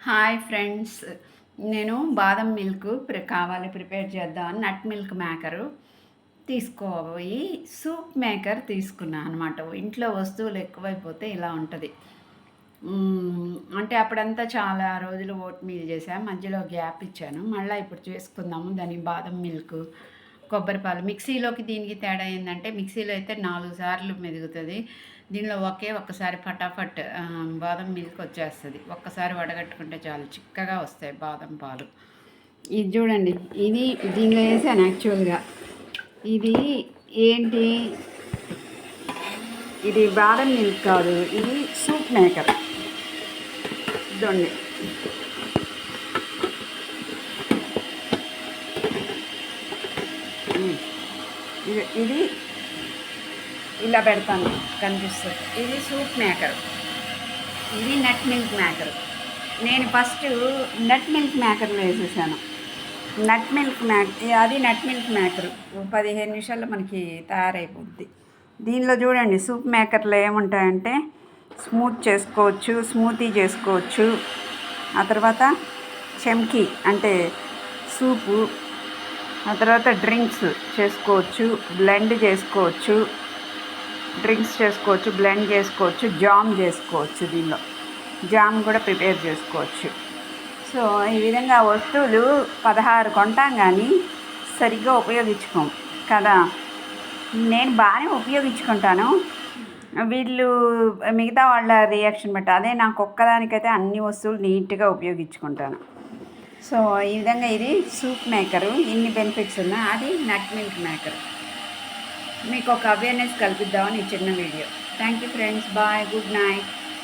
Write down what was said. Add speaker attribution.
Speaker 1: Hi friends, నేను బాదం milk prepare చేద్దామని నట్ మిల్క్ మేకరు తీసుకోబోయి సూప్ మేకర్ తీసుకున్నాను అనమాట. ఇంట్లో వస్తువులు ఎక్కువైపోతే ఇలా ఉంటుంది. అంటే అప్పుడంతా చాలా రోజులు ఓట్ మీల్ చేశాను, మధ్యలో గ్యాప్ ఇచ్చాను. మళ్ళీ ఇప్పుడు చేసుకుందాము. దానికి బాదం మిల్క్, కొబ్బరి పాలు. మిక్సీలోకి దీనికి తేడా ఏంటంటే మిక్సీలో అయితే 4 సార్లు మెదుగుతుంది. దీనిలో ఒక్కసారి ఫటాఫట్ బాదం మిల్క్ వచ్చేస్తుంది. ఒక్కసారి వడగట్టుకుంటే చాలు, చిక్కగా వస్తాయి బాదం పాలు. ఇది చూడండి, ఇది దీనిలో వేసాను యాక్చువల్గా. ఇది ఏంటి, ఇది బాదం మిల్క్ కాదు, ఇది సూప్ మేకర్. చూడండి, ఇది ఇలా పెడతాను, కనిపిస్తుంది. ఇది సూప్ మేకర్, ఇది నట్ మిల్క్ మేకర్. నేను ఫస్ట్ నట్ మిల్క్ మేకర్లో వేసేసాను. నట్ మిల్క్ అది నట్ మిల్క్ మేకర్ 15 నిమిషాల్లో మనకి తయారైపోద్ది. దీనిలో చూడండి, సూప్ మేకర్లో ఏముంటాయంటే స్మూత్ చేసుకోవచ్చు, స్మూతీ చేసుకోవచ్చు. ఆ తర్వాత చెమ్కీ అంటే సూపు, ఆ తర్వాత డ్రింక్స్ చేసుకోవచ్చు, బ్లెండ్ చేసుకోవచ్చు, బ్లెండ్ చేసుకోవచ్చు, జామ్ చేసుకోవచ్చు. దీనిలో జామ్ కూడా ప్రిపేర్ చేసుకోవచ్చు. సో ఈ విధంగా వస్తువులు 16 కొంటాం కానీ సరిగ్గా ఉపయోగించుకోం కదా. నేను బాగానే ఉపయోగించుకుంటాను, వీళ్ళు మిగతా వాళ్ళ రియాక్షన్ బట్టి. అదే నాకు ఒక్కదానికైతే అన్ని వస్తువులు నీట్గా ఉపయోగించుకుంటాను. సో ఈ విధంగా ఇది సూప్ మేకరు, ఇన్ని బెనిఫిట్స్ ఉన్నాయి. అది నట్ మిల్క్ మేకర్. మీకు ఒక అవేర్నెస్ కల్పిద్దామని ఈ చిన్న video. Thank you friends, bye, good night.